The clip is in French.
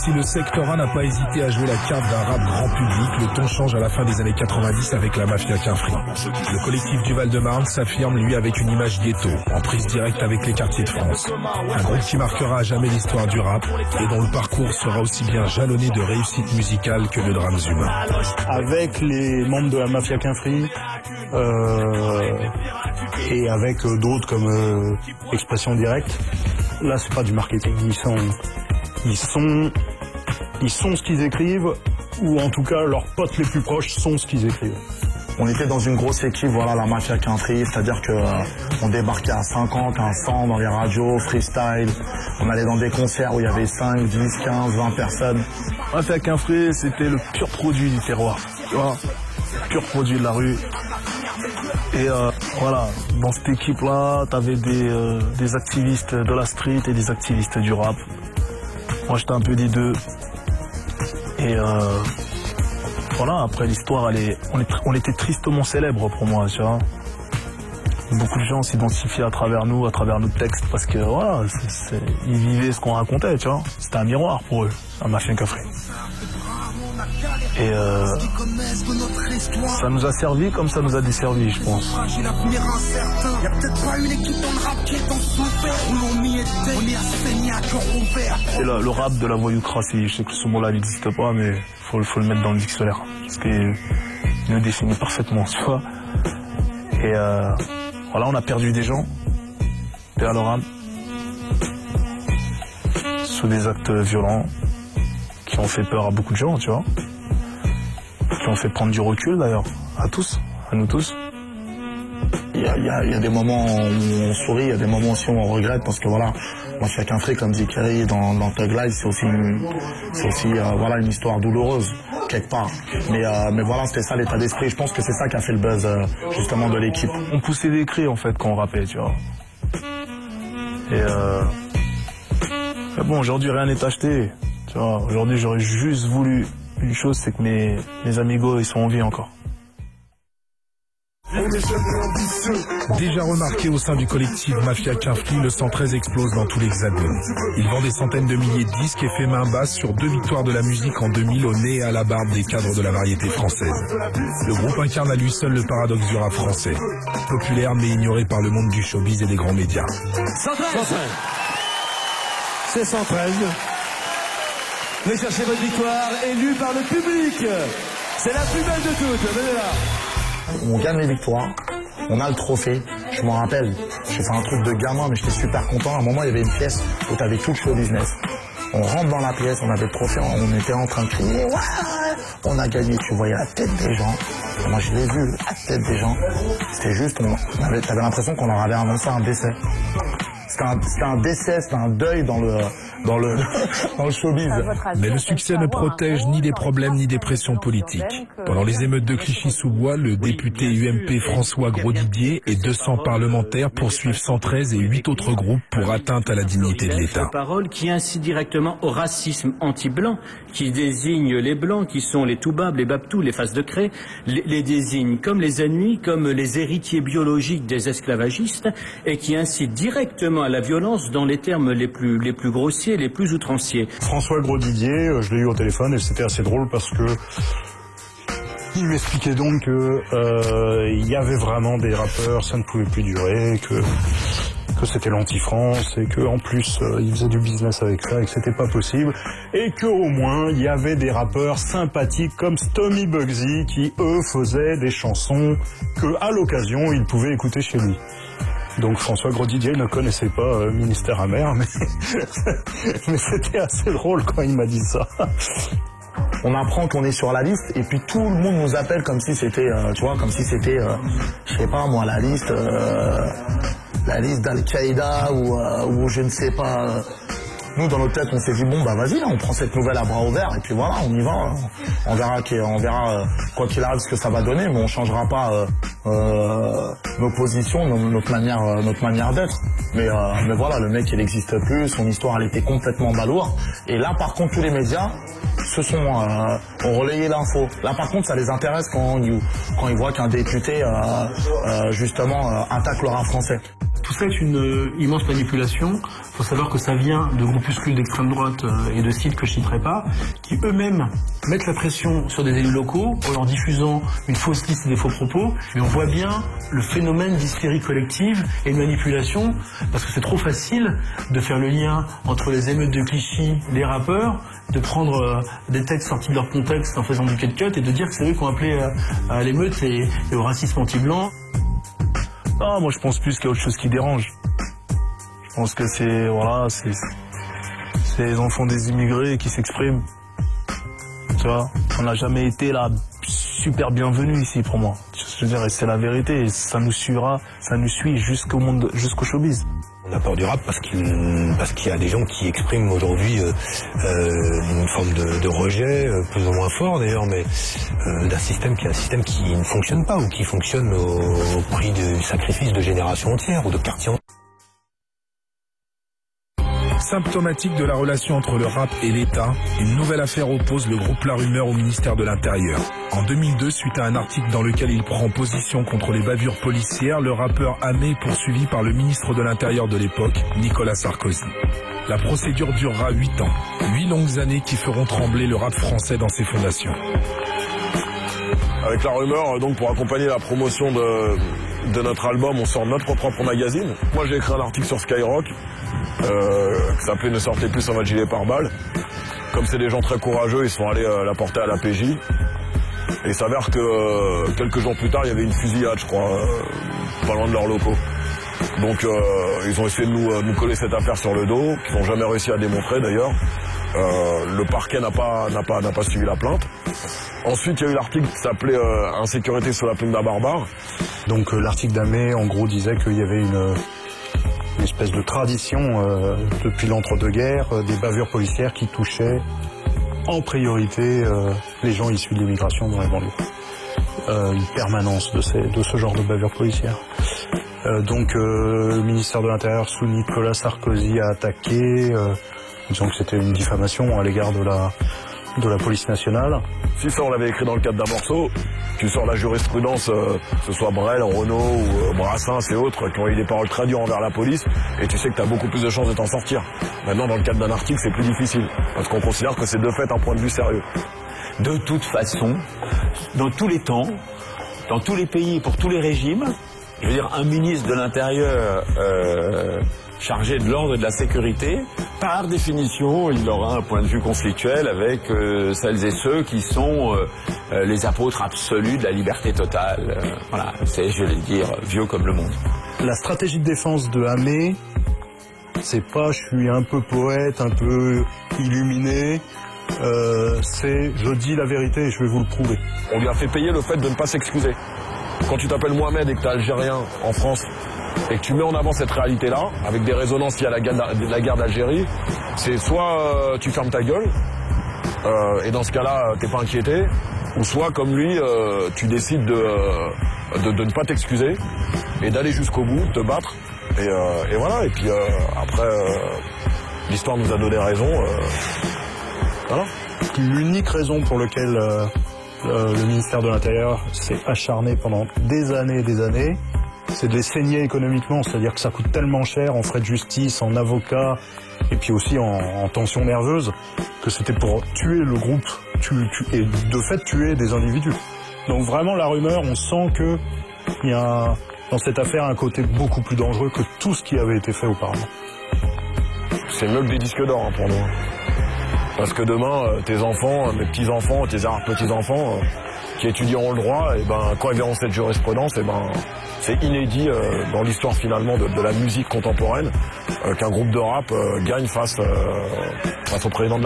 Si le secteur A n'a pas hésité à jouer la carte d'un rap grand public, le ton change à la fin des années 90 avec la mafia Quinfri. Le collectif du Val-de-Marne s'affirme, lui, avec une image ghetto, en prise directe avec les quartiers de France. Un groupe qui marquera à jamais l'histoire du rap et dont le parcours sera aussi bien jalonné de réussite musicale que de drames humains. Avec les membres de la mafia Quinfri et avec d'autres comme Expression Directe, là c'est pas du marketing, ils sont ce qu'ils écrivent, ou en tout cas leurs potes les plus proches sont ce qu'ils écrivent. On était dans une grosse équipe, voilà, la mafia Quinfri, c'est-à-dire que on débarquait à 50, à 100 dans les radios, freestyle. On allait dans des concerts où il y avait 5, 10, 15, 20 personnes. Mafia Quinfri, c'était le pur produit du terroir, tu vois, pur produit de la rue. Et voilà, dans cette équipe-là, t'avais des activistes de la street et des activistes du rap. Moi, j'étais un peu des deux. Et voilà, après l'histoire, on était tristement célèbres pour moi, tu vois. Beaucoup de gens s'identifiaient à travers nous, à travers nos textes, parce que voilà, ils vivaient ce qu'on racontait, tu vois. C'était un miroir pour eux, la mafia Quinfri. Et ça nous a servi comme ça nous a desservi, je pense. C'est le rap de la voyoucratie. Je sais que ce mot-là n'existe pas, mais faut le mettre dans le dictionnaire. Parce qu'il nous définit parfaitement, tu vois. Et voilà, on a perdu des gens, paix à leur âme, sous des actes violents qui ont fait peur à beaucoup de gens, tu vois. Qui ont fait prendre du recul d'ailleurs, à tous, à nous tous. Il y a des moments où on sourit, il y a des moments aussi où on regrette, parce que voilà, Mafia Quinfri, comme dit Kerry dans Thug Life, c'est aussi voilà, une histoire douloureuse, quelque part. Mais voilà, c'était ça l'état d'esprit. Je pense que c'est ça qui a fait le buzz, justement, de l'équipe. On poussait des cris, en fait, quand on rappait, tu vois. Et mais bon, aujourd'hui, rien n'est acheté. Tu vois, aujourd'hui, j'aurais juste voulu une chose, c'est que mes amigos, ils sont en vie encore. Déjà remarqué au sein du collectif Mafia Quinfri, le 113 explose dans tout l'Hexagone. Il vend des centaines de milliers de disques et fait main basse sur 2 victoires de la musique en 2000 au nez et à la barbe des cadres de la variété française. Le groupe incarne à lui seul le paradoxe du rap français. Populaire mais ignoré par le monde du showbiz et des grands médias. 113. C'est 113. Venez chercher votre victoire, élue par le public. C'est la plus belle de toutes, venez là. On gagne les victoires, on a le trophée. Je m'en rappelle, j'ai fait un truc de gamin, mais j'étais super content. À un moment, il y avait une pièce où tu avais tout le show business. On rentre dans la pièce, on avait le trophée, on était en train de crier, ouais, on a gagné. Tu voyais la tête des gens. Moi, je l'ai vu, la tête des gens. C'était juste, t'avais l'impression qu'on leur avait annoncé un décès. C'était un décès, c'était un deuil dans le showbiz. Mais le succès ne protège ni des problèmes ni des pressions politiques. Pendant les émeutes de Clichy-sous-Bois, le député UMP François Grosdidier et 200 parlementaires poursuivent 113 et 8 autres groupes pour atteinte à la dignité de l'État. Parole qui incite directement au racisme anti-blanc, qui désigne les blancs, qui sont les toubabs, les babtous, les faces de craie, les désigne comme les ennemis, comme les héritiers biologiques des esclavagistes, et qui incite directement à la violence dans les termes les plus grossiers, les plus outranciers. François Grosdidier, je l'ai eu au téléphone et c'était assez drôle parce que il m'expliquait donc que il y avait vraiment des rappeurs, ça ne pouvait plus durer, que c'était l'anti-France et que en plus ils faisaient du business avec ça et que c'était pas possible et que au moins il y avait des rappeurs sympathiques comme Stomy Bugsy qui eux faisaient des chansons que à l'occasion ils pouvaient écouter chez lui. Donc François Grosdidier ne connaissait pas Ministère amer, mais c'était assez drôle quand il m'a dit ça. On apprend qu'on est sur la liste et puis tout le monde nous appelle comme si c'était, tu vois, comme si c'était, je sais pas moi, la liste d'Al-Qaïda ou je ne sais pas. Nous, dans notre tête, on s'est dit, bon, bah vas-y, là, on prend cette nouvelle à bras ouverts, et puis voilà, on y va. On verra quoi qu'il arrive ce que ça va donner, mais on changera pas nos positions, notre manière d'être. Mais voilà, le mec, il n'existe plus, son histoire, elle était complètement balourde. Et là, par contre, tous les médias ont relayé l'info. Là, par contre, ça les intéresse quand ils voient qu'un député, justement, attaque le rap français. Tout ça est une immense manipulation. Il faut savoir que ça vient de groupuscules d'extrême droite et de sites que je ne citerai pas, qui eux-mêmes mettent la pression sur des élus locaux en leur diffusant une fausse liste et des faux propos. Mais on voit bien le phénomène d'hystérie collective et de manipulation, parce que c'est trop facile de faire le lien entre les émeutes de Clichy, les rappeurs, de prendre des textes sortis de leur contexte en faisant du cut-cut et de dire que c'est eux qui ont appelé à l'émeute et au racisme anti-blanc. Ah, moi je pense plus qu'il y a autre chose qui dérange. Je pense que c'est les enfants des immigrés qui s'expriment. Tu vois, on n'a jamais été là super bienvenus ici pour moi. Je veux dire, c'est la vérité, et ça nous suit jusqu'au showbiz. On a peur du rap parce qu'il y a des gens qui expriment aujourd'hui une forme de rejet, plus ou moins fort d'ailleurs, mais d'un système qui ne fonctionne pas ou qui fonctionne au prix du sacrifice de générations entières ou de quartiers entiers. Symptomatique de la relation entre le rap et l'État, une nouvelle affaire oppose le groupe La Rumeur au ministère de l'Intérieur. En 2002, suite à un article dans lequel il prend position contre les bavures policières, le rappeur Amé est poursuivi par le ministre de l'Intérieur de l'époque, Nicolas Sarkozy. La procédure durera 8 ans. 8 longues années qui feront trembler le rap français dans ses fondations. Avec La Rumeur, donc pour accompagner la promotion de notre album, on sort notre propre magazine. Moi j'ai écrit un article sur Skyrock qui s'appelait « Ne sortez plus sans votre gilet pare-balles ». Comme c'est des gens très courageux, ils sont allés la porter à la PJ. Et il s'avère que quelques jours plus tard, il y avait une fusillade, je crois, pas loin de leurs locaux. Donc ils ont essayé de nous coller cette affaire sur le dos, qu'ils n'ont jamais réussi à démontrer d'ailleurs. Le parquet n'a pas suivi la plainte. Ensuite, il y a eu l'article qui s'appelait « Insécurité sous la plume d'un barbare ». Donc l'article d'Amé, en gros, disait qu'il y avait une espèce de tradition depuis l'entre-deux-guerres, des bavures policières qui touchaient en priorité les gens issus de l'immigration dans les banlieues. Une permanence de ce genre de bavures policières. Donc le ministère de l'Intérieur sous Nicolas Sarkozy a attaqué, disons que c'était une diffamation à l'égard de la police nationale. Si ça on l'avait écrit dans le cadre d'un morceau, tu sors la jurisprudence, que ce soit Brel, Renaud ou Brassens et autres, qui ont eu des paroles très dures envers la police, et tu sais que tu as beaucoup plus de chances de t'en sortir. Maintenant, dans le cadre d'un article, c'est plus difficile, parce qu'on considère que c'est de fait un point de vue sérieux. De toute façon, dans tous les temps, dans tous les pays, pour tous les régimes, je veux dire, un ministre de l'Intérieur chargé de l'ordre et de la sécurité, par définition, il aura un point de vue conflictuel avec celles et ceux qui sont les apôtres absolus de la liberté totale. Voilà, c'est, je vais dire, vieux comme le monde. La stratégie de défense de Amé, c'est pas je suis un peu poète, un peu illuminé, c'est je dis la vérité et je vais vous le prouver. On lui a fait payer le fait de ne pas s'excuser. Quand tu t'appelles Mohamed et que tu es algérien en France, et que tu mets en avant cette réalité-là, avec des résonances liées à la guerre d'Algérie, c'est soit tu fermes ta gueule, et dans ce cas-là, t'es pas inquiété, ou soit, comme lui, tu décides de ne pas t'excuser, et d'aller jusqu'au bout, de te battre, et voilà, et puis après, l'histoire nous a donné raison, voilà. L'unique raison pour laquelle le ministère de l'Intérieur s'est acharné pendant des années et des années, c'est de les saigner économiquement, c'est-à-dire que ça coûte tellement cher en frais de justice, en avocat, et puis aussi en tension nerveuse, que c'était pour tuer le groupe, et de fait tuer des individus. Donc vraiment, La Rumeur, on sent qu'il y a dans cette affaire un côté beaucoup plus dangereux que tout ce qui avait été fait auparavant. C'est mieux que des disques d'or pour nous. Parce que demain, tes enfants, mes petits-enfants, tes petits-enfants qui étudieront le droit, et ben, quand ils verront cette jurisprudence, et ben, c'est inédit dans l'histoire finalement de la musique contemporaine qu'un groupe de rap gagne face au président de la République.